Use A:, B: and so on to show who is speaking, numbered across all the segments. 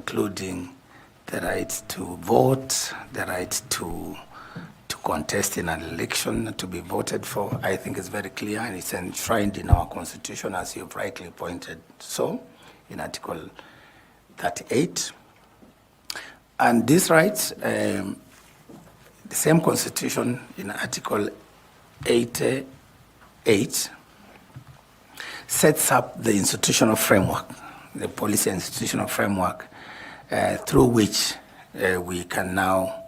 A: including the right to vote, the right to contest in an election, to be voted for, I think is very clear, and it's enshrined in our Constitution, as you've rightly pointed so, in Article 38. And these rights, the same Constitution in Article 88 sets up the institutional framework, the policy and institutional framework through which we can now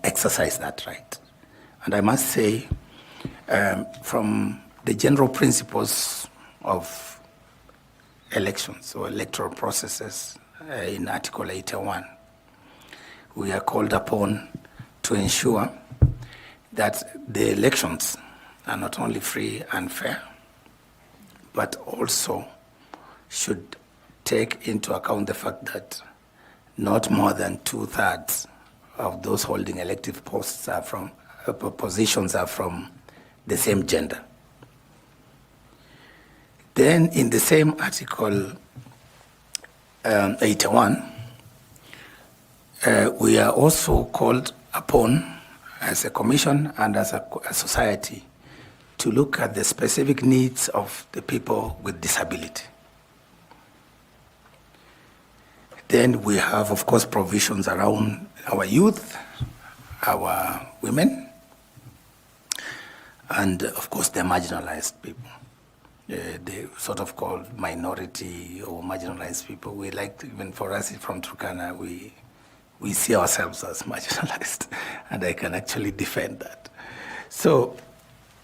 A: exercise that right. And I must say, from the general principles of elections or electoral processes in Article 81, we are called upon to ensure that the elections are not only free and fair, but also should take into account the fact that not more than 2/3 of those holding elective posts are from positions are from the same gender. Then in the same Article 81, we are also called upon as a commission and as a society to look at the specific needs of the people with disability. Then we have, of course, provisions around our youth, our women, and of course the marginalized people. The sort of called minority or marginalized people. We like to, even for us from Turkana, we see ourselves as marginalized, and I can actually defend that. So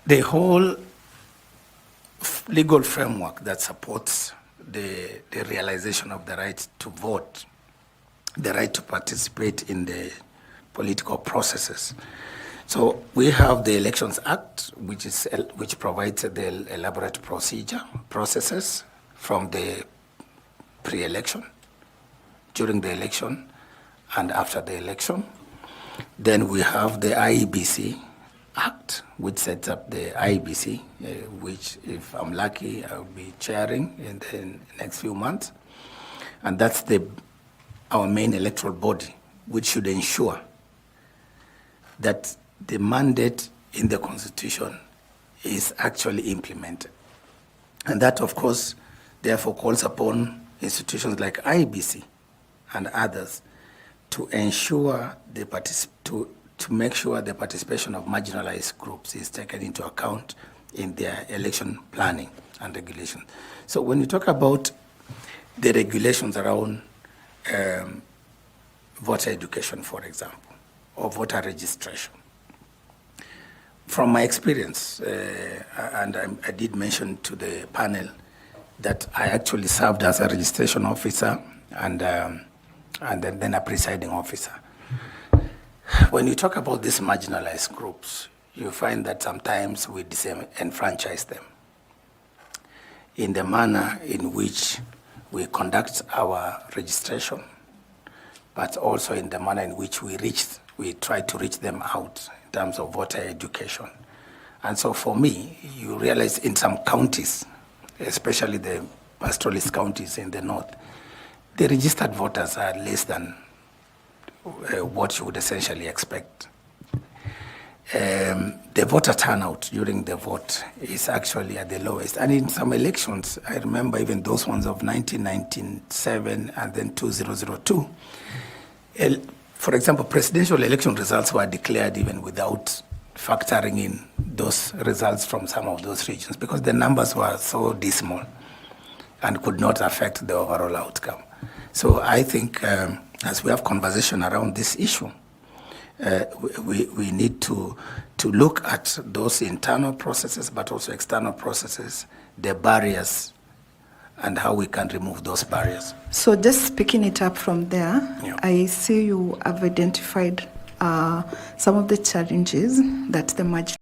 A: the whole legal framework that supports the realization of the right to vote, the right to participate in the political processes. So we have the Elections Act, which provides the elaborate processes from the pre-election, during the election, and after the election. Then we have the IEBC Act, which sets up the IEBC, which, if I'm lucky, I'll be chairing in the next few months. And that's our main electoral body, which should ensure that the mandate in the Constitution is actually implemented. And that, of course, therefore calls upon institutions like IEBC and others to ensure to make sure the participation of marginalized groups is taken into account in their election planning and regulation. So when you talk about the regulations around voter education, for example, or voter registration, from my experience, and I did mention to the panel that I actually served as a registration officer and then a presiding officer. When you talk about these marginalized groups, you find that sometimes we disenfranchise them in the manner in which we conduct our registration, but also in the manner in which we try to reach them out in terms of voter education. And so for me, you realize in some counties, especially the pastoralist counties in the north, the registered voters are less than what you would essentially expect. The voter turnout during the vote is actually at the lowest. And in some elections, I remember even those ones of 1997 and then 2002, for example, presidential election results were declared even without factoring in those results from some of those regions because the numbers were so dismal and could not affect the overall outcome. So I think as we have conversation around this issue, we need to look at those internal processes, but also external processes, the barriers, and how we can remove those barriers.
B: So just picking it up from there,
A: yeah.
B: I see you have identified some of the challenges that the